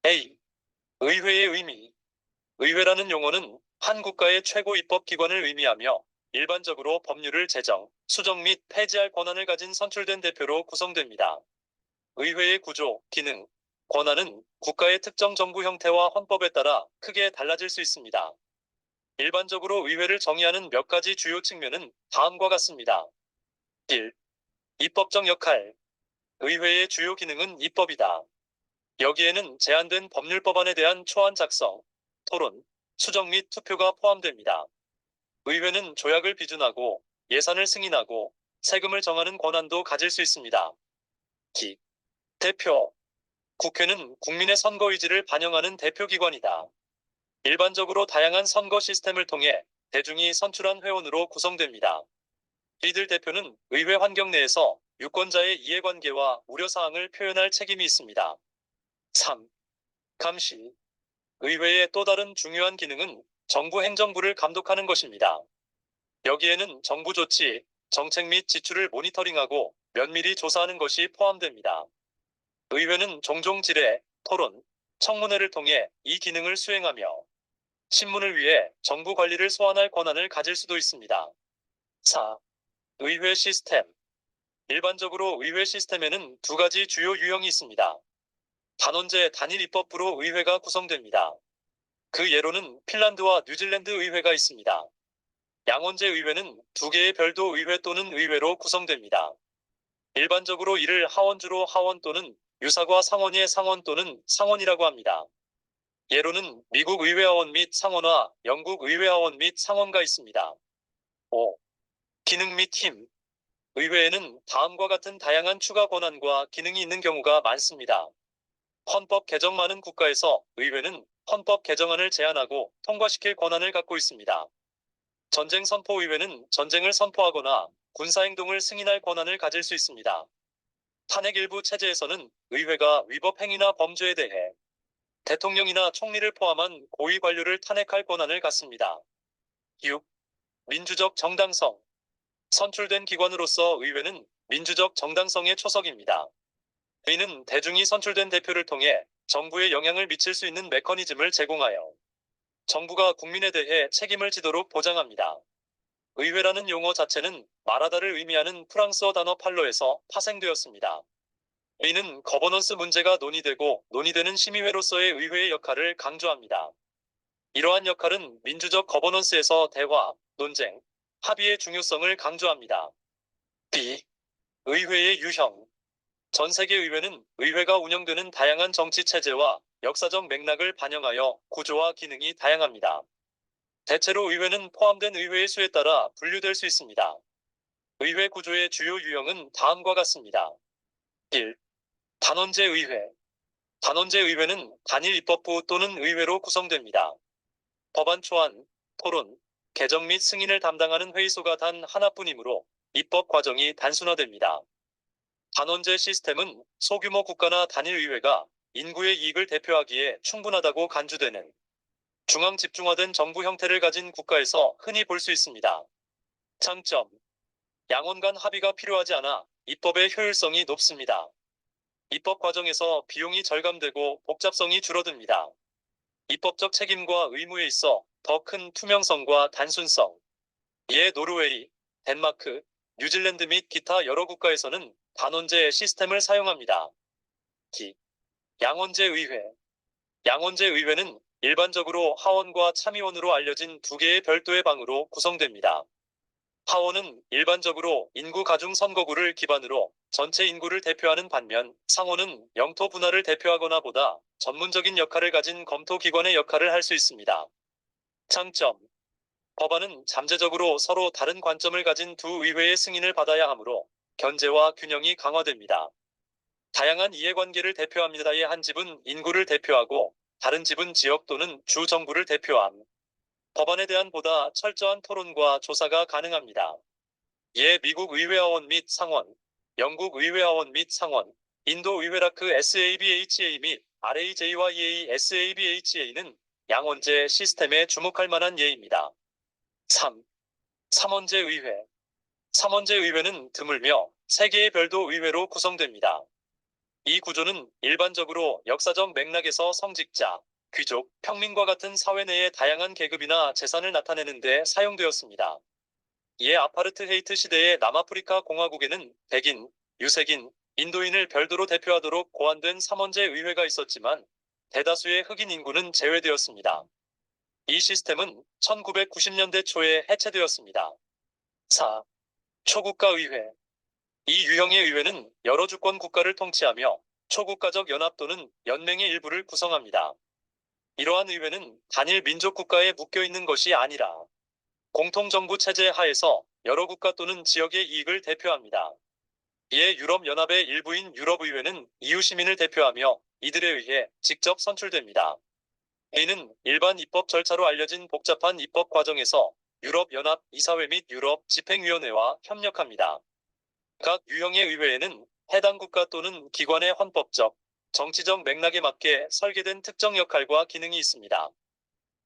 A. 의회의 의미. 의회라는 용어는 한 국가의 최고 입법기관을 의미하며 일반적으로 법률을 제정, 수정 및 폐지할 권한을 가진 선출된 대표로 구성됩니다. 의회의 구조, 기능, 권한은 국가의 특정 정부 형태와 헌법에 따라 크게 달라질 수 있습니다. 일반적으로 의회를 정의하는 몇 가지 주요 측면은 다음과 같습니다. 1. 입법적 역할. 의회의 주요 기능은 입법이다. 여기에는 제한된 법률법안에 대한 초안 작성, 토론, 수정 및 투표가 포함됩니다. 의회는 조약을 비준하고 예산을 승인하고 세금을 정하는 권한도 가질 수 있습니다. 기. 대표. 국회는 국민의 선거 의지를 반영하는 대표기관이다. 일반적으로 다양한 선거 시스템을 통해 대중이 선출한 회원으로 구성됩니다. 이들 대표는 의회 환경 내에서 유권자의 이해관계와 우려사항을 표현할 책임이 있습니다. 3. 감시. 의회의 또 다른 중요한 기능은 정부 행정부를 감독하는 것입니다. 여기에는 정부 조치, 정책 및 지출을 모니터링하고 면밀히 조사하는 것이 포함됩니다. 의회는 종종 질의, 토론, 청문회를 통해 이 기능을 수행하며 신문을 위해 정부 관리를 소환할 권한을 가질 수도 있습니다. 4. 의회 시스템. 일반적으로 의회 시스템에는 두 가지 주요 유형이 있습니다. 단원제 단일 입법부로 의회가 구성됩니다. 그 예로는 핀란드와 뉴질랜드 의회가 있습니다. 양원제 의회는 두 개의 별도 의회 또는 의회로 구성됩니다. 일반적으로 이를 하원주로 하원 또는 유사과 상원의 상원 또는 상원이라고 합니다. 예로는 미국 의회하원 및 상원과 영국 의회하원 및 상원가 있습니다. 5. 기능 및 힘. 의회에는 다음과 같은 다양한 추가 권한과 기능이 있는 경우가 많습니다. 헌법 개정. 많은 국가에서 의회는 헌법 개정안을 제안하고 통과시킬 권한을 갖고 있습니다. 전쟁 선포. 의회는 전쟁을 선포하거나 군사행동을 승인할 권한을 가질 수 있습니다. 탄핵. 일부 체제에서는 의회가 위법 행위나 범죄에 대해 대통령이나 총리를 포함한 고위 관료를 탄핵할 권한을 갖습니다. 6. 민주적 정당성. 선출된 기관으로서 의회는 민주적 정당성의 초석입니다. 이는 대중이 선출된 대표를 통해 정부에 영향을 미칠 수 있는 메커니즘을 제공하여 정부가 국민에 대해 책임을 지도록 보장합니다. 의회라는 용어 자체는 말하다를 의미하는 프랑스어 단어 팔로에서 파생되었습니다. 이는 거버넌스 문제가 논의되는 심의회로서의 의회의 역할을 강조합니다. 이러한 역할은 민주적 거버넌스에서 대화, 논쟁, 합의의 중요성을 강조합니다. B. 의회의 유형. 전 세계 의회는 의회가 운영되는 다양한 정치 체제와 역사적 맥락을 반영하여 구조와 기능이 다양합니다. 대체로 의회는 포함된 의회의 수에 따라 분류될 수 있습니다. 의회 구조의 주요 유형은 다음과 같습니다. 1. 단원제 의회. 단원제 의회는 단일 입법부 또는 의회로 구성됩니다. 법안 초안, 토론, 개정 및 승인을 담당하는 회의소가 단 하나뿐이므로 입법 과정이 단순화됩니다. 단원제 시스템은 소규모 국가나 단일 의회가 인구의 이익을 대표하기에 충분하다고 간주되는 중앙 집중화된 정부 형태를 가진 국가에서 흔히 볼 수 있습니다. 장점. 양원 간 합의가 필요하지 않아 입법의 효율성이 높습니다. 입법 과정에서 비용이 절감되고 복잡성이 줄어듭니다. 입법적 책임과 의무에 있어 더 큰 투명성과 단순성. 이에 노르웨이, 덴마크, 뉴질랜드 및 기타 여러 국가에서는 단원제 시스템을 사용합니다. 기. 양원제 의회. 양원제 의회는 일반적으로 하원과 참의원으로 알려진 두 개의 별도의 방으로 구성됩니다. 하원은 일반적으로 인구 가중 선거구를 기반으로 전체 인구를 대표하는 반면 상원은 영토 분할을 대표하거나 보다 전문적인 역할을 가진 검토기관의 역할을 할 수 있습니다. 장점. 법안은 잠재적으로 서로 다른 관점을 가진 두 의회의 승인을 받아야 하므로 견제와 균형이 강화됩니다. 다양한 이해관계를 대표합니다의 한 집은 인구를 대표하고 다른 집은 지역 또는 주 정부를 대표함. 법안에 대한 보다 철저한 토론과 조사가 가능합니다. 이에 미국 의회하원 및 상원, 영국 의회하원 및 상원, 인도 의회라크 SABHA 및 RAJ와 EASABHA는 양원제 시스템에 주목할 만한 예입니다. 3. 삼원제 의회. 삼원제 의회는 드물며 3개의 별도 의회로 구성됩니다. 이 구조는 일반적으로 역사적 맥락에서 성직자, 귀족, 평민과 같은 사회 내의 다양한 계급이나 재산을 나타내는 데 사용되었습니다. 이에 아파르트헤이트 시대의 남아프리카 공화국에는 백인, 유색인, 인도인을 별도로 대표하도록 고안된 3원제 의회가 있었지만 대다수의 흑인 인구는 제외되었습니다. 이 시스템은 1990년대 초에 해체되었습니다. 4. 초국가의회. 이 유형의 의회는 여러 주권 국가를 통치하며 초국가적 연합 또는 연맹의 일부를 구성합니다. 이러한 의회는 단일 민족 국가에 묶여 있는 것이 아니라 공통정부 체제 하에서 여러 국가 또는 지역의 이익을 대표합니다. 이에 유럽연합의 일부인 유럽의회는 EU 시민을 대표하며 이들에 의해 직접 선출됩니다. 이는 일반 입법 절차로 알려진 복잡한 입법 과정에서 유럽연합 이사회 및 유럽 집행위원회와 협력합니다. 각 유형의 의회에는 해당 국가 또는 기관의 헌법적, 정치적 맥락에 맞게 설계된 특정 역할과 기능이 있습니다.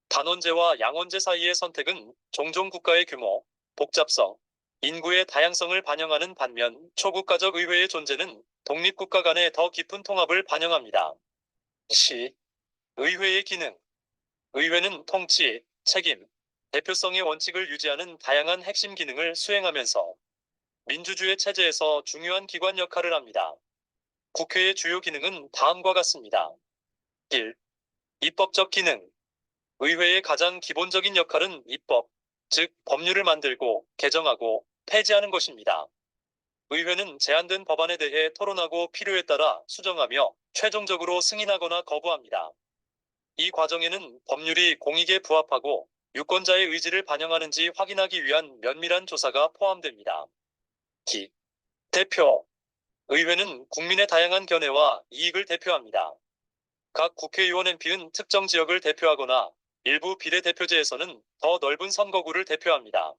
단원제와 양원제 사이의 선택은 종종 국가의 규모, 복잡성, 인구의 다양성을 반영하는 반면 초국가적 의회의 존재는 독립국가 간의 더 깊은 통합을 반영합니다. 시. 의회의 기능. 의회는 통치, 책임, 대표성의 원칙을 유지하는 다양한 핵심 기능을 수행하면서 민주주의 체제에서 중요한 기관 역할을 합니다. 국회의 주요 기능은 다음과 같습니다. 1. 입법적 기능. 의회의 가장 기본적인 역할은 입법, 즉 법률을 만들고 개정하고 폐지하는 것입니다. 의회는 제안된 법안에 대해 토론하고 필요에 따라 수정하며 최종적으로 승인하거나 거부합니다. 이 과정에는 법률이 공익에 부합하고 유권자의 의지를 반영하는지 확인하기 위한 면밀한 조사가 포함됩니다. 기. 대표. 의회는 국민의 다양한 견해와 이익을 대표합니다. 각 국회의원 MP는 특정 지역을 대표하거나 일부 비례대표제에서는 더 넓은 선거구를 대표합니다.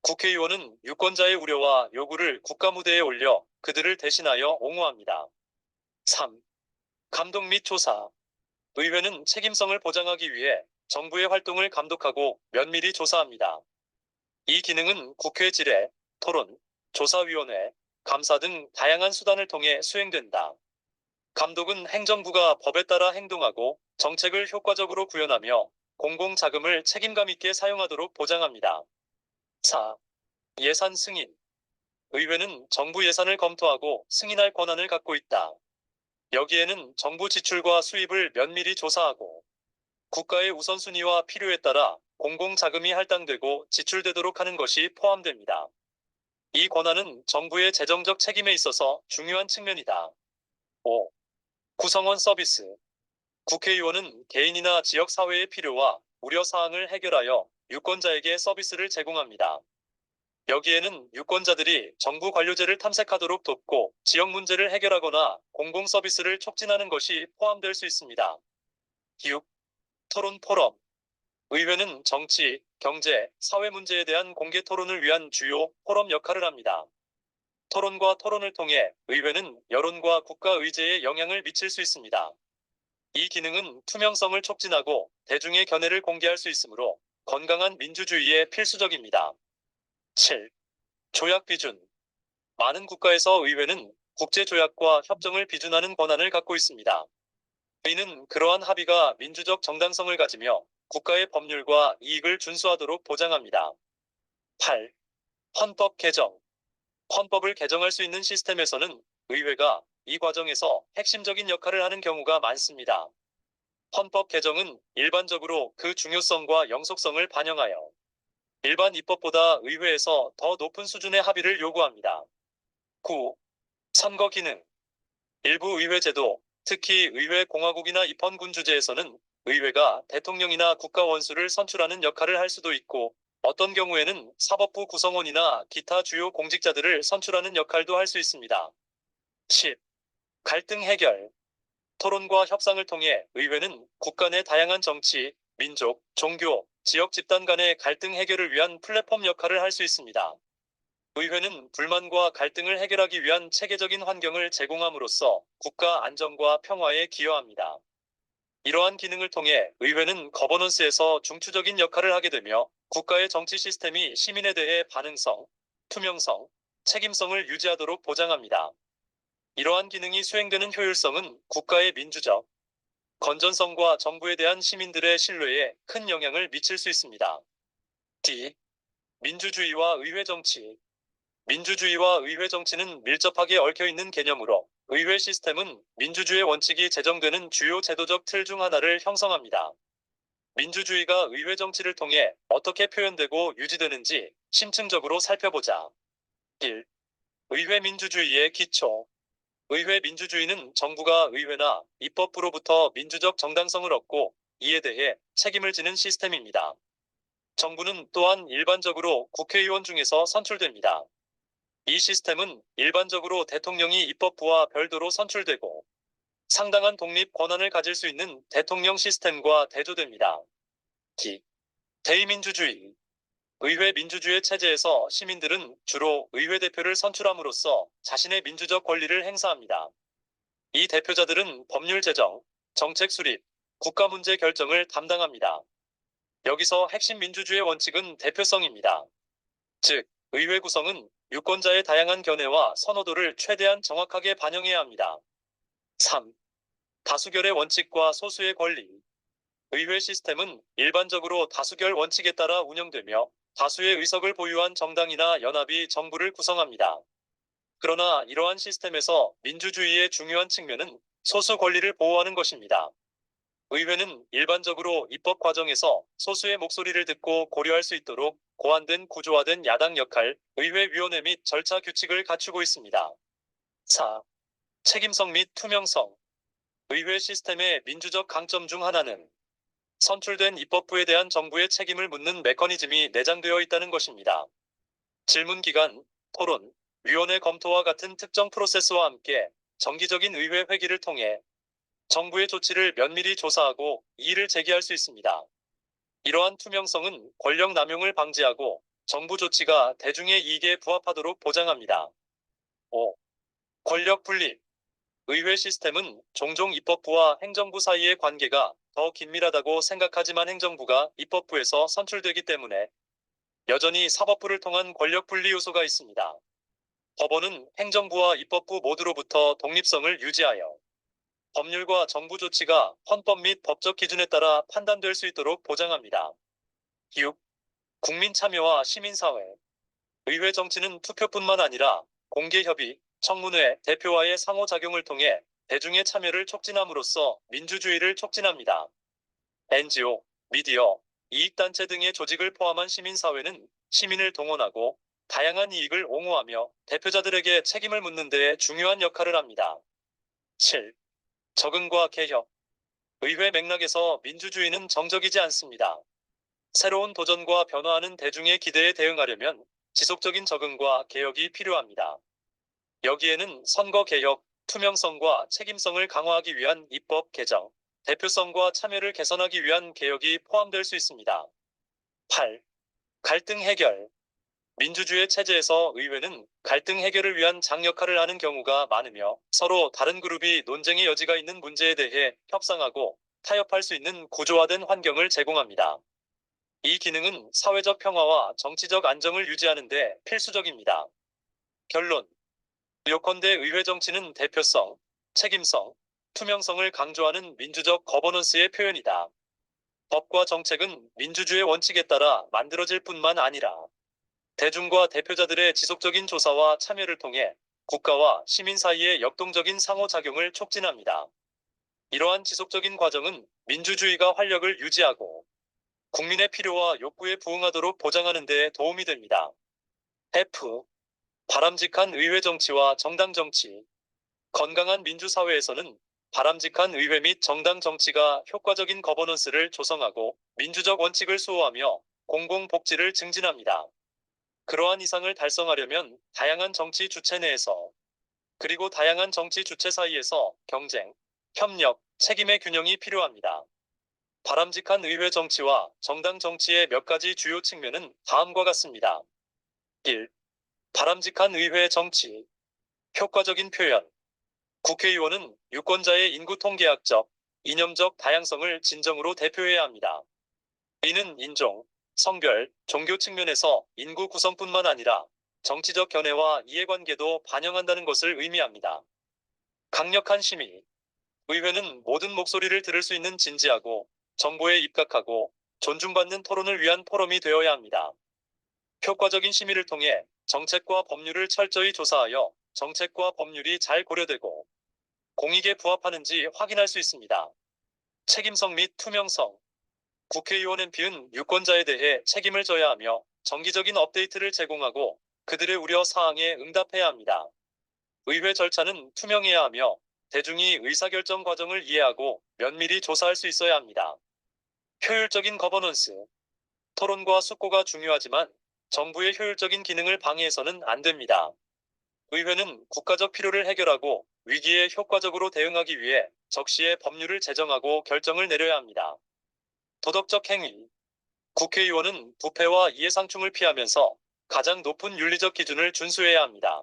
국회의원은 유권자의 우려와 요구를 국가무대에 올려 그들을 대신하여 옹호합니다. 3. 감독 및 조사. 의회는 책임성을 보장하기 위해 정부의 활동을 감독하고 면밀히 조사합니다. 이 기능은 국회 질의, 토론, 조사위원회, 감사 등 다양한 수단을 통해 수행된다. 감독은 행정부가 법에 따라 행동하고 정책을 효과적으로 구현하며 공공자금을 책임감 있게 사용하도록 보장합니다. 4. 예산 승인. 의회는 정부 예산을 검토하고 승인할 권한을 갖고 있다. 여기에는 정부 지출과 수입을 면밀히 조사하고 국가의 우선순위와 필요에 따라 공공자금이 할당되고 지출되도록 하는 것이 포함됩니다. 이 권한은 정부의 재정적 책임에 있어서 중요한 측면이다. 5. 구성원 서비스. 국회의원은 개인이나 지역사회의 필요와 우려사항을 해결하여 유권자에게 서비스를 제공합니다. 여기에는 유권자들이 정부 관료제를 탐색하도록 돕고 지역 문제를 해결하거나 공공 서비스를 촉진하는 것이 포함될 수 있습니다. 6. 토론 포럼. 의회는 정치, 경제, 사회 문제에 대한 공개 토론을 위한 주요 포럼 역할을 합니다. 토론과 토론을 통해 의회는 여론과 국가 의제에 영향을 미칠 수 있습니다. 이 기능은 투명성을 촉진하고 대중의 견해를 공개할 수 있으므로 건강한 민주주의에 필수적입니다. 7. 조약 비준. 많은 국가에서 의회는 국제조약과 협정을 비준하는 권한을 갖고 있습니다. 이는 그러한 합의가 민주적 정당성을 가지며 국가의 법률과 이익을 준수하도록 보장합니다. 8. 헌법 개정. 헌법을 개정할 수 있는 시스템에서는 의회가 이 과정에서 핵심적인 역할을 하는 경우가 많습니다. 헌법 개정은 일반적으로 그 중요성과 영속성을 반영하여 일반 입법보다 의회에서 더 높은 수준의 합의를 요구합니다. 9. 선거 기능. 일부 의회제도, 특히 의회 공화국이나 입헌군 주제에서는 의회가 대통령이나 국가 원수를 선출하는 역할을 할 수도 있고 어떤 경우에는 사법부 구성원이나 기타 주요 공직자들을 선출하는 역할도 할 수 있습니다. 10. 갈등 해결. 토론과 협상을 통해 의회는 국가 내 다양한 정치, 민족, 종교, 지역 집단 간의 갈등 해결을 위한 플랫폼 역할을 할 수 있습니다. 의회는 불만과 갈등을 해결하기 위한 체계적인 환경을 제공함으로써 국가 안정과 평화에 기여합니다. 이러한 기능을 통해 의회는 거버넌스에서 중추적인 역할을 하게 되며 국가의 정치 시스템이 시민에 대해 반응성, 투명성, 책임성을 유지하도록 보장합니다. 이러한 기능이 수행되는 효율성은 국가의 민주적 건전성과 정부에 대한 시민들의 신뢰에 큰 영향을 미칠 수 있습니다. D. 민주주의와 의회 정치. 민주주의와 의회 정치는 밀접하게 얽혀 있는 개념으로 의회 시스템은 민주주의 원칙이 제정되는 주요 제도적 틀 중 하나를 형성합니다. 민주주의가 의회 정치를 통해 어떻게 표현되고 유지되는지 심층적으로 살펴보자. 1. 의회 민주주의의 기초. 의회 민주주의는 정부가 의회나 입법부로부터 민주적 정당성을 얻고 이에 대해 책임을 지는 시스템입니다. 정부는 또한 일반적으로 국회의원 중에서 선출됩니다. 이 시스템은 일반적으로 대통령이 입법부와 별도로 선출되고 상당한 독립 권한을 가질 수 있는 대통령 시스템과 대조됩니다. 기. 대의민주주의. 의회 민주주의 체제에서 시민들은 주로 의회 대표를 선출함으로써 자신의 민주적 권리를 행사합니다. 이 대표자들은 법률 제정, 정책 수립, 국가 문제 결정을 담당합니다. 여기서 핵심 민주주의 원칙은 대표성입니다. 즉, 의회 구성은 유권자의 다양한 견해와 선호도를 최대한 정확하게 반영해야 합니다. 3. 다수결의 원칙과 소수의 권리. 의회 시스템은 일반적으로 다수결 원칙에 따라 운영되며 다수의 의석을 보유한 정당이나 연합이 정부를 구성합니다. 그러나 이러한 시스템에서 민주주의의 중요한 측면은 소수 권리를 보호하는 것입니다. 의회는 일반적으로 입법 과정에서 소수의 목소리를 듣고 고려할 수 있도록 고안된 구조화된 야당 역할, 의회위원회 및 절차 규칙을 갖추고 있습니다. 4. 책임성 및 투명성. 의회 시스템의 민주적 강점 중 하나는 선출된 입법부에 대한 정부의 책임을 묻는 메커니즘이 내장되어 있다는 것입니다. 질문 기간, 토론, 위원회 검토와 같은 특정 프로세스와 함께 정기적인 의회 회기를 통해 정부의 조치를 면밀히 조사하고 이의를 제기할 수 있습니다. 이러한 투명성은 권력 남용을 방지하고 정부 조치가 대중의 이익에 부합하도록 보장합니다. 5. 권력 분립. 의회 시스템은 종종 입법부와 행정부 사이의 관계가 더 긴밀하다고 생각하지만 행정부가 입법부에서 선출되기 때문에 여전히 사법부를 통한 권력 분리 요소가 있습니다. 법원은 행정부와 입법부 모두로부터 독립성을 유지하여 법률과 정부 조치가 헌법 및 법적 기준에 따라 판단될 수 있도록 보장합니다. 6. 국민 참여와 시민사회. 의회 정치는 투표뿐만 아니라 공개협의, 청문회, 대표와의 상호작용을 통해 대중의 참여를 촉진함으로써 민주주의를 촉진합니다. NGO, 미디어, 이익단체 등의 조직을 포함한 시민사회는 시민을 동원하고 다양한 이익을 옹호하며 대표자들에게 책임을 묻는 데 중요한 역할을 합니다. 7. 적응과 개혁. 의회 맥락에서 민주주의는 정적이지 않습니다. 새로운 도전과 변화하는 대중의 기대에 대응하려면 지속적인 적응과 개혁이 필요합니다. 여기에는 선거 개혁, 투명성과 책임성을 강화하기 위한 입법 개정, 대표성과 참여를 개선하기 위한 개혁이 포함될 수 있습니다. 8. 갈등 해결. 민주주의 체제에서 의회는 갈등 해결을 위한 장 역할을 하는 경우가 많으며 서로 다른 그룹이 논쟁의 여지가 있는 문제에 대해 협상하고 타협할 수 있는 구조화된 환경을 제공합니다. 이 기능은 사회적 평화와 정치적 안정을 유지하는 데 필수적입니다. 결론. 요컨대 의회 정치는 대표성, 책임성, 투명성을 강조하는 민주적 거버넌스의 표현이다. 법과 정책은 민주주의 원칙에 따라 만들어질 뿐만 아니라 대중과 대표자들의 지속적인 조사와 참여를 통해 국가와 시민 사이의 역동적인 상호작용을 촉진합니다. 이러한 지속적인 과정은 민주주의가 활력을 유지하고 국민의 필요와 욕구에 부응하도록 보장하는 데 도움이 됩니다. F. 바람직한 의회 정치와 정당 정치. 건강한 민주사회에서는 바람직한 의회 및 정당 정치가 효과적인 거버넌스를 조성하고 민주적 원칙을 수호하며 공공복지를 증진합니다. 그러한 이상을 달성하려면 다양한 정치 주체 내에서 그리고 다양한 정치 주체 사이에서 경쟁, 협력, 책임의 균형이 필요합니다. 바람직한 의회 정치와 정당 정치의 몇 가지 주요 측면은 다음과 같습니다. 1. 바람직한 의회 정치. 효과적인 표현. 국회의원은 유권자의 인구 통계학적, 이념적 다양성을 진정으로 대표해야 합니다. 이는 인종, 성별, 종교 측면에서 인구 구성뿐만 아니라 정치적 견해와 이해관계도 반영한다는 것을 의미합니다. 강력한 심의. 의회는 모든 목소리를 들을 수 있는 진지하고 정보에 입각하고 존중받는 토론을 위한 포럼이 되어야 합니다. 효과적인 심의를 통해 정책과 법률을 철저히 조사하여 정책과 법률이 잘 고려되고 공익에 부합하는지 확인할 수 있습니다. 책임성 및 투명성. 국회의원 MP는 유권자에 대해 책임을 져야 하며 정기적인 업데이트를 제공하고 그들의 우려 사항에 응답해야 합니다. 의회 절차는 투명해야 하며 대중이 의사결정 과정을 이해하고 면밀히 조사할 수 있어야 합니다. 효율적인 거버넌스. 토론과 숙고가 중요하지만 정부의 효율적인 기능을 방해해서는 안 됩니다. 의회는 국가적 필요를 해결하고 위기에 효과적으로 대응하기 위해 적시에 법률을 제정하고 결정을 내려야 합니다. 도덕적 행위. 국회의원은 부패와 이해상충을 피하면서 가장 높은 윤리적 기준을 준수해야 합니다.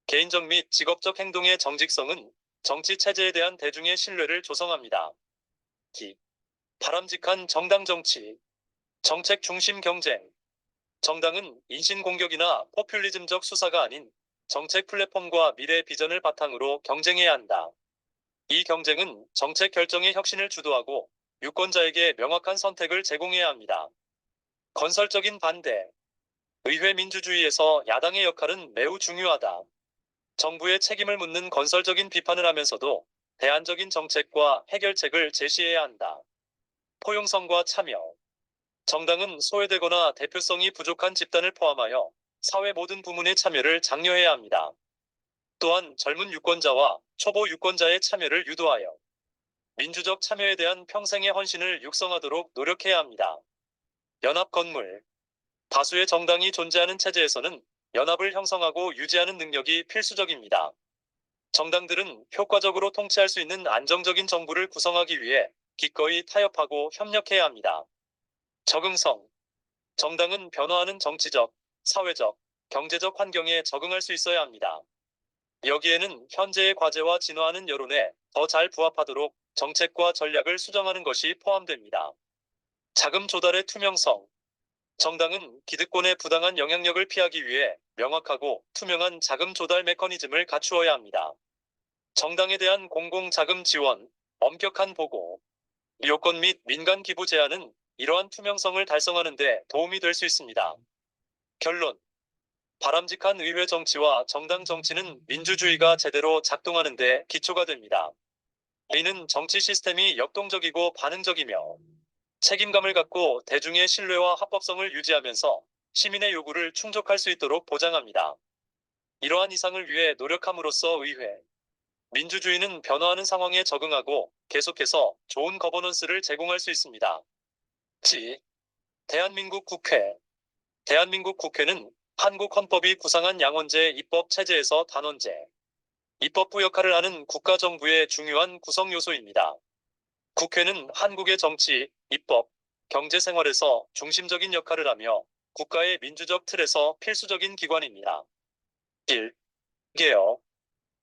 개인적 및 직업적 행동의 정직성은 정치 체제에 대한 대중의 신뢰를 조성합니다. 기. 바람직한 정당 정치. 정책 중심 경쟁. 정당은 인신공격이나 포퓰리즘적 수사가 아닌 정책 플랫폼과 미래 비전을 바탕으로 경쟁해야 한다. 이 경쟁은 정책 결정의 혁신을 주도하고 유권자에게 명확한 선택을 제공해야 합니다. 건설적인 반대. 의회 민주주의에서 야당의 역할은 매우 중요하다. 정부의 책임을 묻는 건설적인 비판을 하면서도 대안적인 정책과 해결책을 제시해야 한다. 포용성과 참여. 정당은 소외되거나 대표성이 부족한 집단을 포함하여 사회 모든 부문의 참여를 장려해야 합니다. 또한 젊은 유권자와 초보 유권자의 참여를 유도하여 민주적 참여에 대한 평생의 헌신을 육성하도록 노력해야 합니다. 연합 건물. 다수의 정당이 존재하는 체제에서는 연합을 형성하고 유지하는 능력이 필수적입니다. 정당들은 효과적으로 통치할 수 있는 안정적인 정부를 구성하기 위해 기꺼이 타협하고 협력해야 합니다. 적응성. 정당은 변화하는 정치적, 사회적, 경제적 환경에 적응할 수 있어야 합니다. 여기에는 현재의 과제와 진화하는 여론에 더 잘 부합하도록 정책과 전략을 수정하는 것이 포함됩니다. 자금 조달의 투명성. 정당은 기득권의 부당한 영향력을 피하기 위해 명확하고 투명한 자금 조달 메커니즘을 갖추어야 합니다. 정당에 대한 공공자금 지원, 엄격한 보고, 요건 및 민간 기부 제한은 이러한 투명성을 달성하는 데 도움이 될 수 있습니다. 결론. 바람직한 의회 정치와 정당 정치는 민주주의가 제대로 작동하는 데 기초가 됩니다. 이는 정치 시스템이 역동적이고 반응적이며 책임감을 갖고 대중의 신뢰와 합법성을 유지하면서 시민의 요구를 충족할 수 있도록 보장합니다. 이러한 이상을 위해 노력함으로써 의회, 민주주의는 변화하는 상황에 적응하고 계속해서 좋은 거버넌스를 제공할 수 있습니다. 지. 대한민국 국회. 대한민국 국회는 한국 헌법이 구상한 양원제 입법 체제에서 단원제, 입법부 역할을 하는 국가정부의 중요한 구성 요소입니다. 국회는 한국의 정치, 입법, 경제생활에서 중심적인 역할을 하며 국가의 민주적 틀에서 필수적인 기관입니다. 1. 개혁.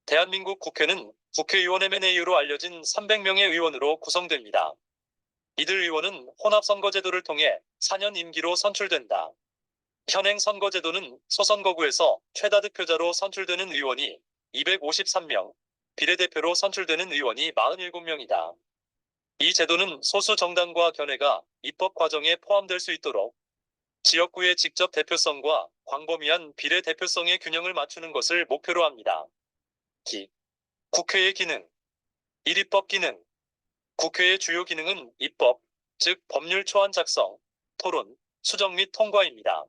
대한민국 국회는 국회의원 M&A로 알려진 300명의 의원으로 구성됩니다. 이들 의원은 혼합선거제도를 통해 4년 임기로 선출된다. 현행 선거제도는 소선거구에서 최다 득표자로 선출되는 의원이 253명, 비례대표로 선출되는 의원이 47명이다. 이 제도는 소수 정당과 견해가 입법 과정에 포함될 수 있도록 지역구의 직접 대표성과 광범위한 비례대표성의 균형을 맞추는 것을 목표로 합니다. 기. 국회의 기능. 1. 입법 기능. 국회의 주요 기능은 입법, 즉 법률 초안 작성, 토론, 수정 및 통과입니다.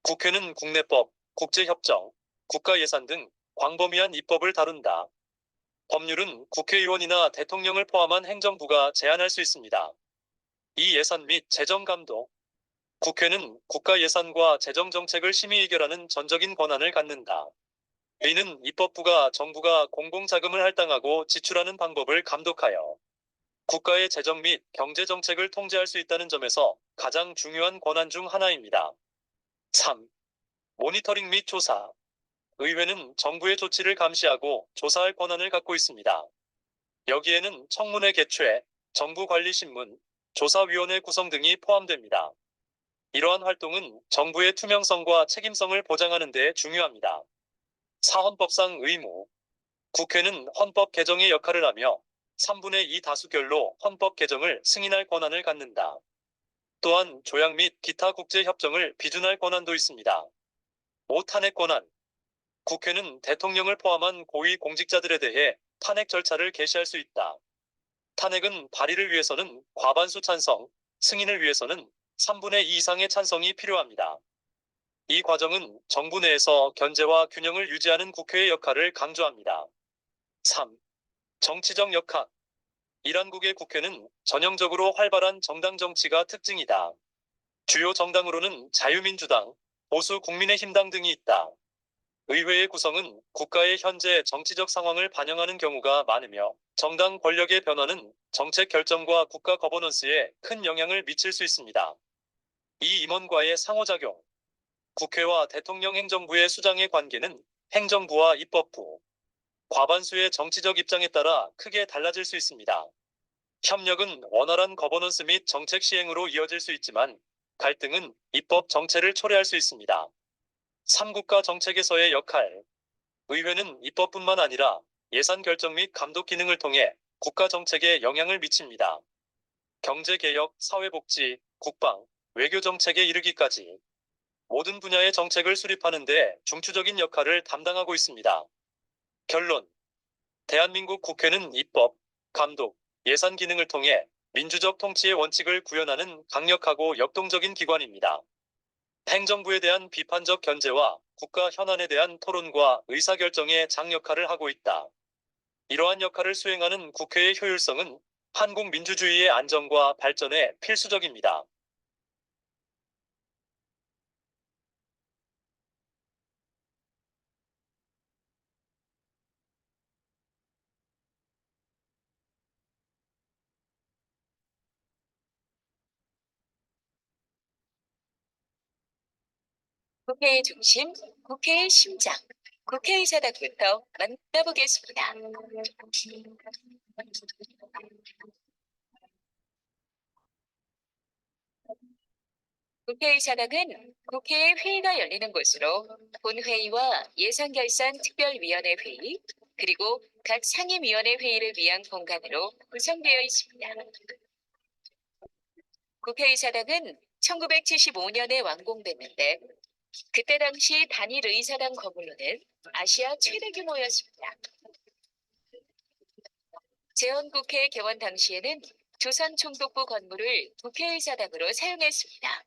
국회는 국내법, 국제협정, 국가예산 등 광범위한 입법을 다룬다. 법률은 국회의원이나 대통령을 포함한 행정부가 제안할 수 있습니다. 이 예산 및 재정감독. 국회는 국가예산과 재정정책을 심의 의결하는 전적인 권한을 갖는다. 이는 입법부가 정부가 공공자금을 할당하고 지출하는 방법을 감독하여 국가의 재정 및 경제정책을 통제할 수 있다는 점에서 가장 중요한 권한 중 하나입니다. 3. 모니터링 및 조사. 의회는 정부의 조치를 감시하고 조사할 권한을 갖고 있습니다. 여기에는 청문회 개최, 정부관리신문, 조사위원회 구성 등이 포함됩니다. 이러한 활동은 정부의 투명성과 책임성을 보장하는 데 중요합니다. 4. 헌법상 의무. 국회는 헌법 개정의 역할을 하며 3분의 2 다수결로 헌법 개정을 승인할 권한을 갖는다. 또한 조약 및 기타 국제협정을 비준할 권한도 있습니다. 5. 탄핵 권한. 국회는 대통령을 포함한 고위 공직자들에 대해 탄핵 절차를 개시할 수 있다. 탄핵은 발의를 위해서는 과반수 찬성, 승인을 위해서는 3분의 2 이상의 찬성이 필요합니다. 이 과정은 정부 내에서 견제와 균형을 유지하는 국회의 역할을 강조합니다. 3. 정치적 역학. 이란국의 국회는 전형적으로 활발한 정당 정치가 특징이다. 주요 정당으로는 자유민주당, 보수국민의힘당 등이 있다. 의회의 구성은 국가의 현재 정치적 상황을 반영하는 경우가 많으며 정당 권력의 변화는 정책 결정과 국가 거버넌스에 큰 영향을 미칠 수 있습니다. 이 임원과의 상호작용. 국회와 대통령 행정부의 수장의 관계는 행정부와 입법부, 과반수의 정치적 입장에 따라 크게 달라질 수 있습니다. 협력은 원활한 거버넌스 및 정책 시행으로 이어질 수 있지만 갈등은 입법 정체를 초래할 수 있습니다. 3국가 정책에서의 역할. 의회는 입법뿐만 아니라 예산 결정 및 감독 기능을 통해 국가 정책에 영향을 미칩니다. 경제개혁, 사회복지, 국방, 외교 정책에 이르기까지 모든 분야의 정책을 수립하는 데 중추적인 역할을 담당하고 있습니다. 결론. 대한민국 국회는 입법, 감독, 예산 기능을 통해 민주적 통치의 원칙을 구현하는 강력하고 역동적인 기관입니다. 행정부에 대한 비판적 견제와 국가 현안에 대한 토론과 의사결정에 장역할을 하고 있다. 이러한 역할을 수행하는 국회의 효율성은 한국 민주주의의 안정과 발전에 필수적입니다. 국회의 중심, 국회의 심장, 국회의사당부터 만나보겠습니다. 국회의사당은 국회의 회의가 열리는 곳으로 본회의와 예산결산특별위원회 회의, 그리고 각 상임위원회 회의를 위한 공간으로 구성되어 있습니다. 국회의사당은 1975년에 완공됐는데 그때 당시 단일 의사당 건물로는 아시아 최대 규모였습니다. 재헌국회 개원 당시에는 조선 총독부 건물을 국회의사당으로 사용했습니다.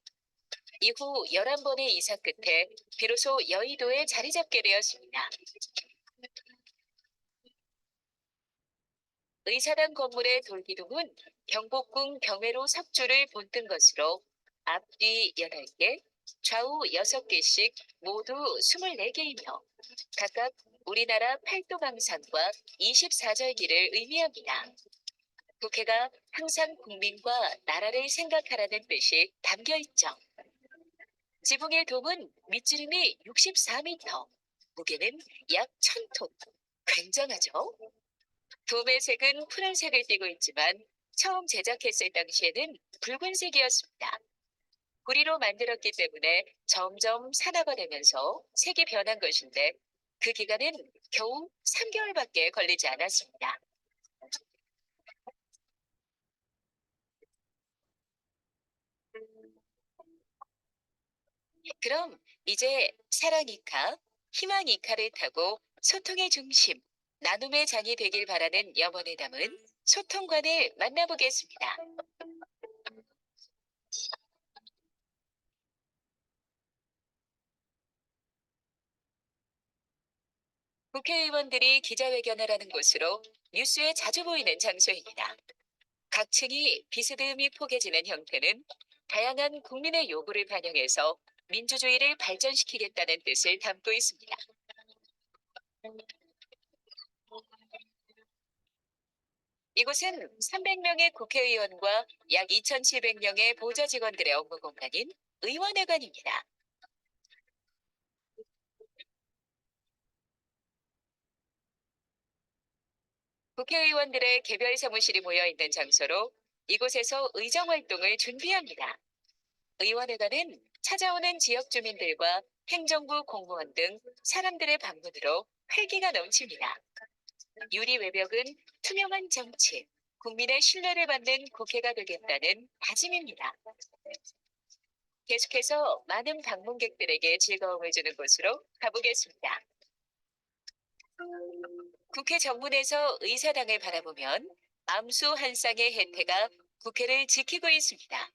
이후 11번의 이사 끝에 비로소 여의도에 자리 잡게 되었습니다. 의사당 건물의 돌기둥은 경복궁 경회로 석줄을 본뜬 것으로 앞뒤 8개, 좌우 6개씩 모두 24개이며 각각 우리나라 팔도강산과 24절기를 의미합니다. 국회가 항상 국민과 나라를 생각하라는 뜻이 담겨 있죠. 지붕의 돔은 밑지름이 64m, 무게는 약 1000톤. 굉장하죠? 돔의 색은 푸른색을 띠고 있지만 처음 제작했을 당시에는 붉은색이었습니다. 구리로 만들었기 때문에 점점 산화가 되면서 색이 변한 것인데 그 기간은 겨우 3개월밖에 걸리지 않았습니다. 그럼 이제 사랑 이카, 희망 이카를 타고 소통의 중심, 나눔의 장이 되길 바라는 염원에 담은 소통관을 만나보겠습니다. 국회의원들이 기자회견을 하는 곳으로 뉴스에 자주 보이는 장소입니다. 각 층이 비스듬히 포개지는 형태는 다양한 국민의 요구를 반영해서 민주주의를 발전시키겠다는 뜻을 담고 있습니다. 이곳은 300명의 국회의원과 약 2,700명의 보좌 직원들의 업무 공간인 의원회관입니다. 국회의원들의 개별 사무실이 모여 있는 장소로 이곳에서 의정 활동을 준비합니다. 의원회관은 찾아오는 지역 주민들과 행정부 공무원 등 사람들의 방문으로 활기가 넘칩니다. 유리 외벽은 투명한 정치, 국민의 신뢰를 받는 국회가 되겠다는 다짐입니다. 계속해서 많은 방문객들에게 즐거움을 주는 곳으로 가보겠습니다. 국회 정문에서 의사당을 바라보면 암수 한 쌍의 혜태가 국회를 지키고 있습니다.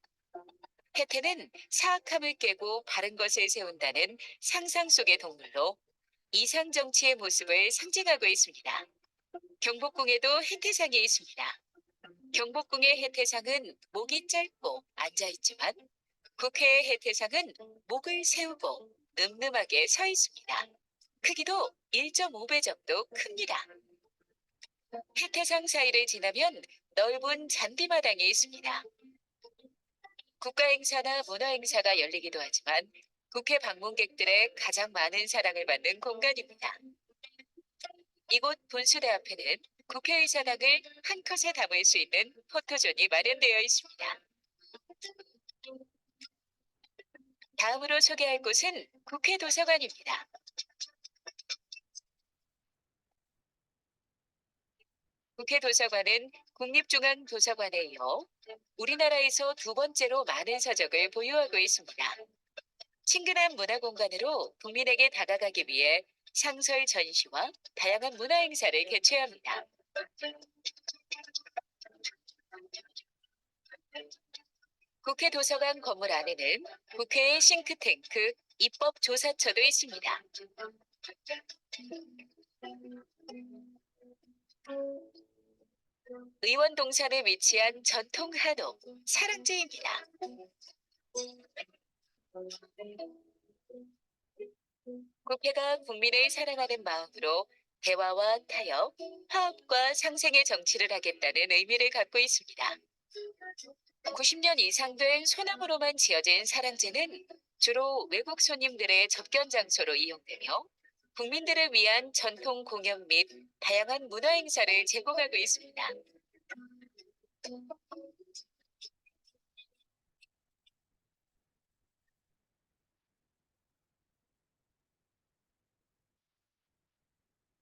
혜태는 사악함을 깨고 바른 것을 세운다는 상상 속의 동물로 이상 정치의 모습을 상징하고 있습니다. 경복궁에도 혜태상이 있습니다. 경복궁의 혜태상은 목이 짧고 앉아있지만 국회의 혜태상은 목을 세우고 늠름하게 서 있습니다. 크기도 1.5배 정도 큽니다. 혜태상 사이를 지나면 넓은 잔디마당이 있습니다. 국가행사나 문화행사가 열리기도 하지만 국회 방문객들의 가장 많은 사랑을 받는 공간입니다. 이곳 분수대 앞에는 국회의사당을 한 컷에 담을 수 있는 포토존이 마련되어 있습니다. 다음으로 소개할 곳은 국회 도서관입니다. 국회 도서관은 국립중앙도서관에 이어 우리나라에서 두 번째로 많은 서적을 보유하고 있습니다. 친근한 문화 공간으로 국민에게 다가가기 위해 상설 전시와 다양한 문화 행사를 개최합니다. 국회 도서관 건물 안에는 국회의 싱크탱크 입법조사처도 있습니다. 의원 동산에 위치한 전통 한옥 사랑제입니다. 국회가 국민을 사랑하는 마음으로 대화와 타협, 화합과 상생의 정치를 하겠다는 의미를 갖고 있습니다. 90년 이상 된 소나무로만 지어진 사랑제는 주로 외국 손님들의 접견 장소로 이용되며 국민들을 위한 전통 공연 및 다양한 문화 행사를 제공하고 있습니다.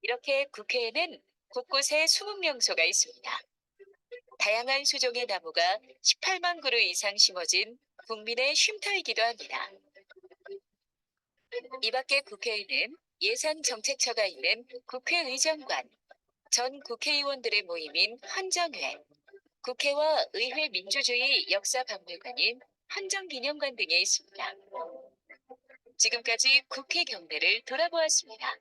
이렇게 국회에는 곳곳에 수문 명소가 있습니다. 다양한 수종의 나무가 18만 그루 이상 심어진 국민의 쉼터이기도 합니다. 이 밖에 국회에는 예산정책처가 있는 국회의정관, 전 국회의원들의 모임인 헌정회, 국회와 의회 민주주의 역사박물관인 헌정기념관 등이 있습니다. 지금까지 국회 경내를 돌아보았습니다.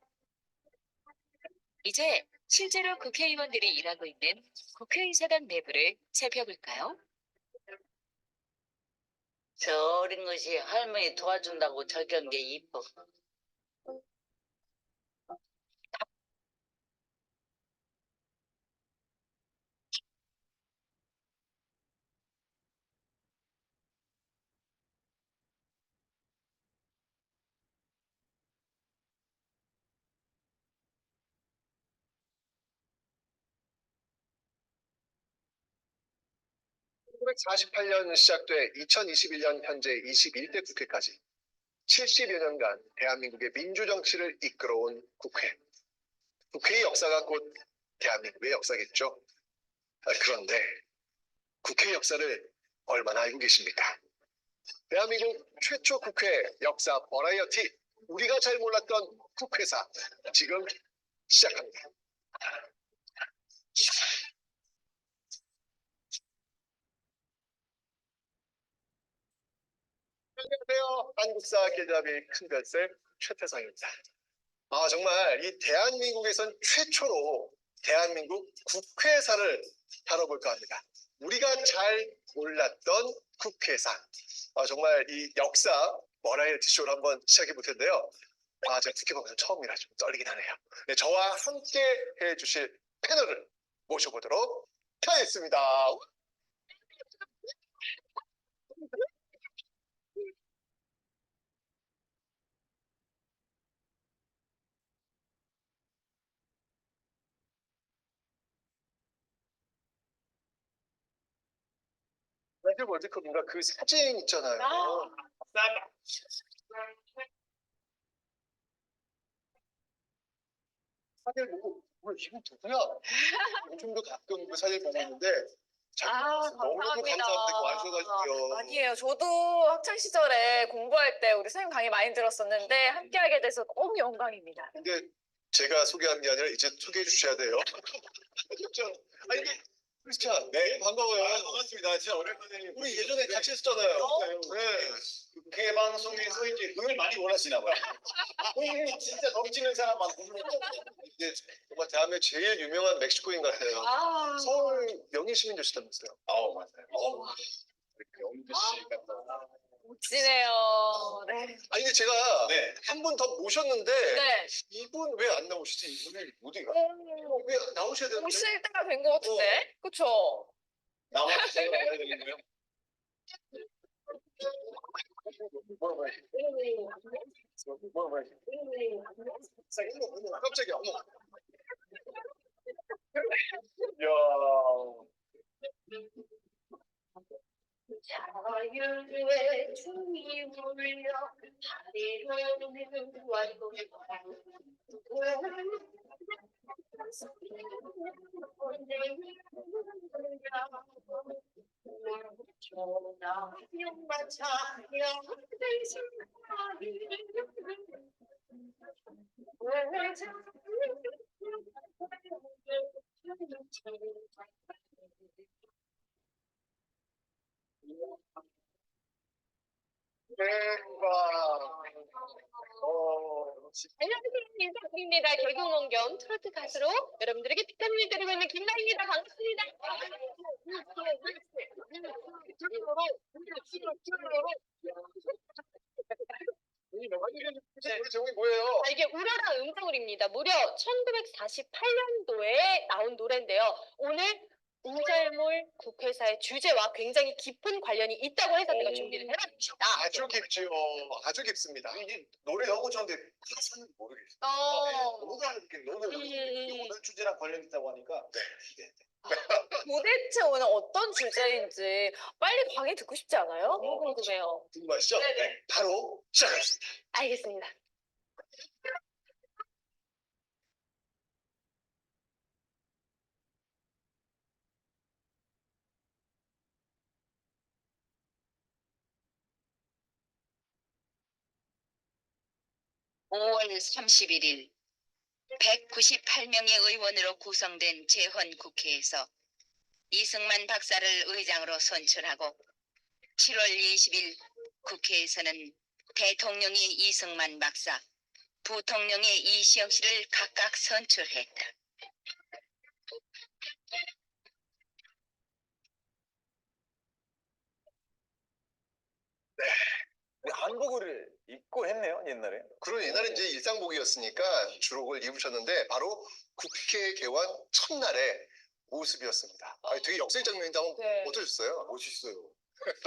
이제 실제로 국회의원들이 일하고 있는 국회의사당 내부를 살펴볼까요? 저 어린 것이 할머니 도와준다고 저기 한 게 이뻐. 1948년 시작돼 2021년 현재 21대 국회까지 70여 년간 대한민국의 민주정치를 이끌어온 국회. 국회의 역사가 곧 대한민국의 역사겠죠. 그런데 국회 역사를 얼마나 알고 계십니까? 대한민국 최초 국회 역사 버라이어티, 우리가 잘 몰랐던 국회사, 지금 시작합니다. 안녕하세요. 한국사 계좌비 큰별쌤 최태상입니다. 정말 이 대한민국에선 최초로 대한민국 국회사를 다뤄볼까 합니다. 우리가 잘 몰랐던 국회사. 정말 이 역사 버라이어티 쇼를 한번 시작해 볼 텐데요. 제가 국회 보면 처음이라 좀 떨리긴 하네요. 네, 저와 함께 해주실 패널을 모셔보도록 하겠습니다. 브라질 월드컵인가 그 사진 있잖아요. 사진을 보고 이분 누구야? 요즘도 가끔 그 사진 보고 있는데 잘 너무너무 감사합니다. 감사합니다. 와주셔가지고요. 아니에요. 저도 학창 시절에 공부할 때 우리 선생님 강의 많이 들었었는데 함께하게 돼서 너무 영광입니다. 근데 제가 소개하는 게 아니라 이제 소개해 주셔야 돼요. 그렇죠? 아니, 크리스찬, 네, 반가워요. 반갑습니다. 진짜 오랜만에. 우리 예전에 같이 했었잖아요. 네. 국회 방송에서 이제 흥을 많이 원하시나 봐요. 흥이 진짜 넘치는 사람 많고. 이제 정말 대한민국 제일 유명한 멕시코인 같아요. 아, 서울 명예 시민 되시다면서요? 맞아요. 이렇게 엄지 씨 같다. 멋지네요. 네. 아니 근데 제가 한 분 더 모셨는데 네. 이분 왜 안 나오시지? 이분이 어디가? 오, 왜 나오셔야 되는데? 오실 때가 된 것 같은데? 그쵸? 나와서 제가 말해야 되는 거예요? 깜짝이야. 어머. 야. 자유의 춤이 울려 하리로는 완고 대박. 안녕하세요. 인사드립니다. 개그우먼 겸 트로트 가수로 여러분들에게 비타민을 드리고 있는 김나입니다. 반갑습니다. 우리 제목이 뭐예요? 이게 우라라 음성울입니다. 무려 1948년도에 나온 노래인데요. 오늘 우잘몰 국회사의 주제와 굉장히 깊은 관련이 있다고 해서 제가 준비를 해봤습니다. 아주 깊지요. 아주 깊습니다. 이 노래 너무 좋은데 가사는 모르겠어요. 뭐가 이렇게 너무 오늘 주제랑 관련 있다고 하니까 기대. 도대체 오늘 어떤 주제인지 빨리 강의 듣고 싶지 않아요? 너무 궁금해요. 궁금하시죠? 네네. 바로 시작하겠습니다. 알겠습니다. 5월 31일 198명의 의원으로 구성된 재헌국회에서 이승만 박사를 의장으로 선출하고 7월 20일 국회에서는 대통령이 이승만 박사, 부통령의 이시영 씨를 각각 선출했다. 한국어를 입고 했네요, 옛날에. 그런 옛날에 이제 일상복이었으니까 주록을 입으셨는데 바로 국회 개원 첫날의 모습이었습니다. 되게 역사의 장면인데 한번 네. 어떠셨어요? 멋있어요.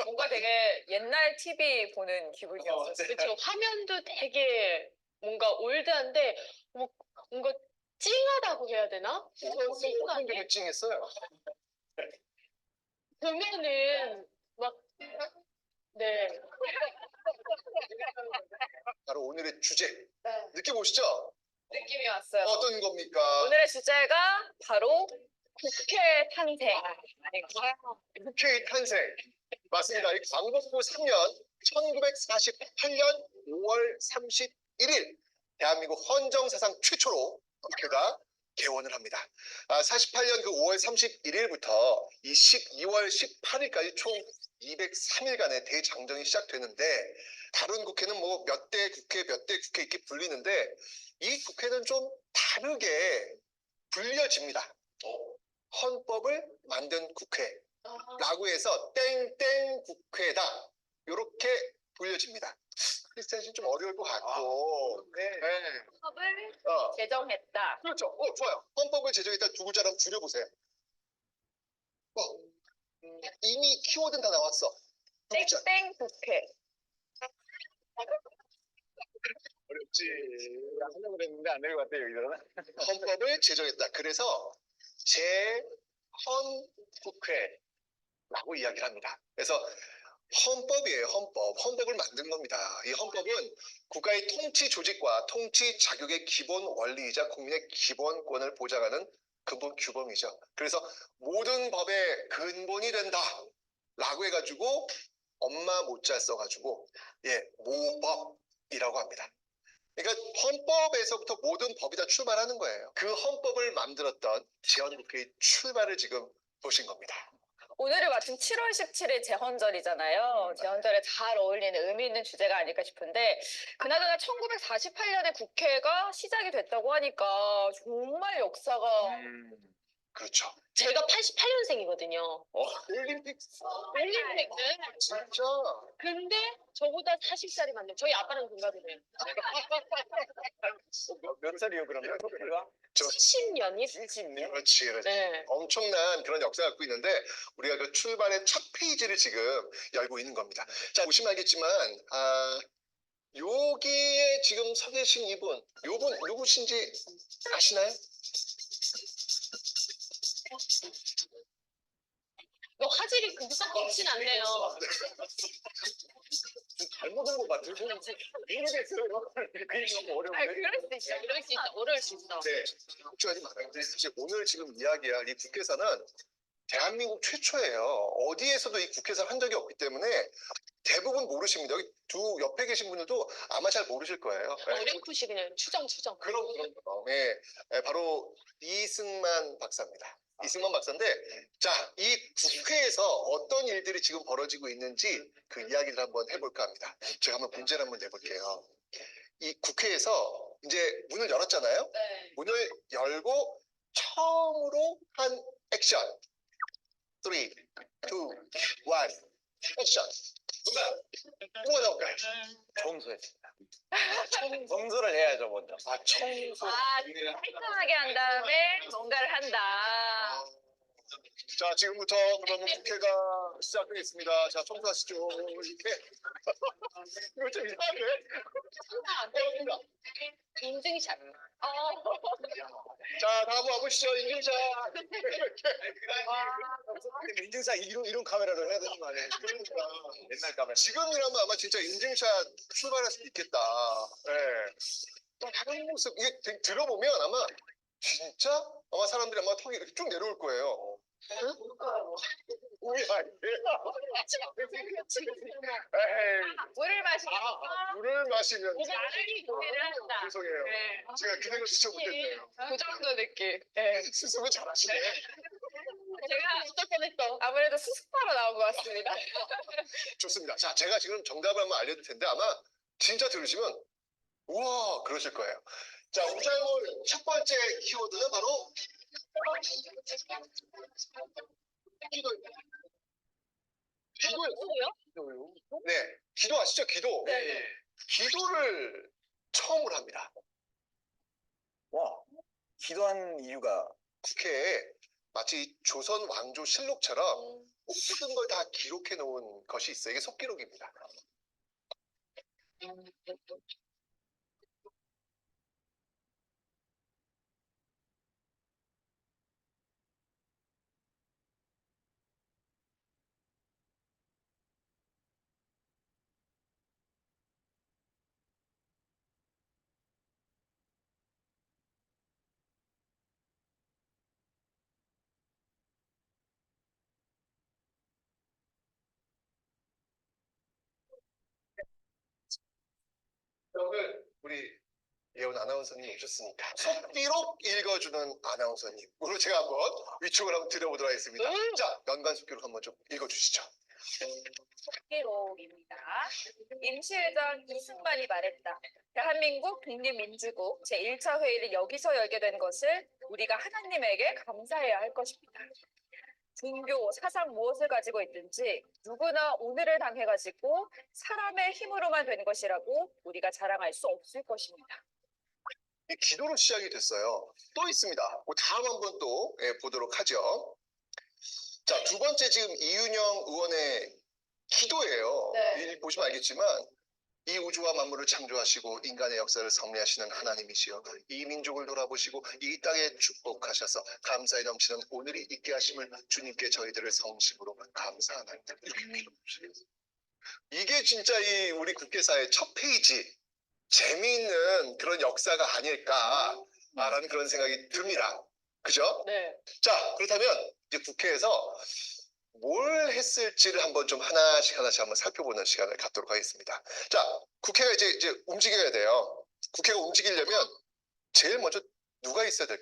뭔가 되게 옛날 TV 보는 기분이었어요. 그렇죠. 화면도 되게 뭔가 올드한데 뭔가 찡하다고 해야 되나? 어떤 게 찡했어요? 보면은 막 네. 바로 오늘의 주제 네. 느껴보시죠? 느낌이 왔어요. 어떤 겁니까? 오늘의 주제가 바로 국회 탄생 아닌가요? 국회의 탄생 맞습니다. 이 광복부 3년 1948년 5월 31일 대한민국 헌정사상 최초로 국회가 개원을 합니다. 48년 그 5월 31일부터 이 12월 18일까지 총 203일간의 대장정이 시작되는데 다른 국회는 뭐 몇 대 국회 이렇게 불리는데 이 국회는 좀 다르게 불려집니다. 헌법을 만든 국회라고 해서 땡땡 국회다 이렇게 불려집니다. 크리스찬 씨는 좀 어려울 것 같고 네. 헌법을 제정했다. 그렇죠. 좋아요. 헌법을 제정했다 두 글자로 한번 줄여보세요. 이미 키워드는 다 나왔어. 두 글자. 땡땡 국회. 어렵지. 하려고 했는데 안 될 것 같아요, 여기서는. 헌법을 제정했다. 그래서 재헌국회라고 이야기를 합니다. 그래서 헌법이에요, 헌법. 헌법을 만든 겁니다. 이 헌법은 국가의 통치 조직과 통치 자격의 기본 원리이자 국민의 기본권을 보장하는 근본 규범이죠. 그래서 모든 법의 근본이 된다라고 해가지고 엄마 모자 써가지고 모법이라고 합니다. 그러니까 헌법에서부터 모든 법이 다 출발하는 거예요. 그 헌법을 만들었던 제헌국회의 출발을 지금 보신 겁니다. 오늘이 마침 7월 17일 제헌절이잖아요. 제헌절에 잘 어울리는 의미 있는 주제가 아닐까 싶은데 그나저나 1948년에 국회가 시작이 됐다고 하니까 정말 역사가 그렇죠. 제가 88년생이거든요. 올림픽 올림픽. 진짜 근데 저보다 40살이 많네요. 저희 아빠랑 동갑이네요. 몇 살이요 그러면? 토끼가? 70년이? 70년? 그렇지, 그렇지. 네. 엄청난 그런 역사를 갖고 있는데 우리가 그 출발의 첫 페이지를 지금 열고 있는 겁니다. 자, 보시면 알겠지만 여기에 지금 서 계신 이분 누구신지 아시나요? 뭐 화질이 그닥 좋진 않네요. 잘못 온것 같아요. 모르겠어요. 그게 너무 아, 어려운데. 그럴 수 있어. 이럴 수 있다. 어려울 수 있어. 네, 걱정하지 말아요. 사실 오늘 지금 이야기할 이 국회사는 대한민국 최초예요. 어디에서도 이 국회사 한 적이 없기 때문에 대부분 모르십니다. 여기 두 옆에 계신 분들도 아마 잘 모르실 거예요. 네. 어렴풋이 그냥 추정. 그럼. 네, 바로 이승만 박사입니다. 이승만 박사인데, 자, 이 국회에서 어떤 일들이 지금 벌어지고 있는지 그 이야기를 한번 해볼까 합니다. 제가 한번 문제를 한번 내볼게요. 이 국회에서 이제 문을 열었잖아요. 네. 문을 열고 처음으로 한 액션. 3, 2, 1, 액션. 누가 나올까요? 청소했습니다. 청소를 해야죠 먼저. 청소. 깔끔하게 한 다음에 뭔가를 한다. 자, 지금부터 그러면 국회가 시작하겠습니다. 자, 청소하시죠. 이렇게. 이거 좀 이상한데? 인증샷. 자, 다음 와보시죠. 인증샷. 인증사 이런 카메라로 해야 되는 거 아니에요? 그러니까. 옛날 카메라. 지금이라면 아마 진짜 인증샷 출발할 수도 있겠다. 네. 또 다른 모습, 이게 들어보면 아마 진짜 아마 사람들이 아마 턱이 이렇게 쭉 내려올 거예요. 우리 에이, 물을 마시면서 물을 마시면서. 나란히 노래를 한다. 죄송해요. 네. 제가 그 생각 진짜 못했네요. 그 정도 느낌. 네. 수습은 잘하시네. 제가 어떨 뻔했어. 아무래도 수습하러 나온 것 같습니다. 좋습니다. 자, 제가 지금 정답을 한번 알려드릴 텐데 아마 진짜 들으시면 우와 그러실 거예요. 자, 우자몰 첫 번째 키워드는 바로 기도입니다. 기도요? 네, 기도 아시죠? 기도. 네. 기도를 처음으로 합니다. 와, 기도한 이유가 국회에 마치 조선 왕조 실록처럼 모든 걸 다 기록해 놓은 것이 있어요. 이게 속기록입니다. 오늘 우리 예원 아나운서님 오셨으니까 속기록 읽어주는 아나운서님 오늘 제가 한번 위촉을 한번 드려보도록 하겠습니다. 자, 연간 속기록 한번 좀 읽어주시죠. 속기록입니다. 임시회장 이승만이 말했다. 대한민국 독립민주국 제1차 회의를 여기서 열게 된 것을 우리가 하나님에게 감사해야 할 것입니다. 종교, 사상 무엇을 가지고 있든지 누구나 오늘을 당해가지고 사람의 힘으로만 된 것이라고 우리가 자랑할 수 없을 것입니다. 이 기도로 시작이 됐어요. 또 있습니다. 그 다음 한번 또 보도록 하죠. 자, 두 번째 지금 이윤영 의원의 기도예요. 네. 이 보시면 알겠지만 이 우주와 만물을 창조하시고 인간의 역사를 섭리하시는 하나님이시여 이 민족을 돌아보시고 이 땅에 축복하셔서 감사에 넘치는 오늘이 있게 하심을 주님께 저희들을 성심으로 감사하나이다. 이렇게 기도하시겠어요. 이게 진짜 이 우리 국회사의 첫 페이지, 재미있는 그런 역사가 아닐까라는 그런 생각이 듭니다. 그죠? 네. 자, 그렇다면 이제 국회에서 뭘 했을지를 한번 좀 하나씩 한번 살펴보는 시간을 갖도록 하겠습니다. 자, 국회가 이제 움직여야 돼요. 국회가 움직이려면 제일 먼저 누가 있어야 될까요?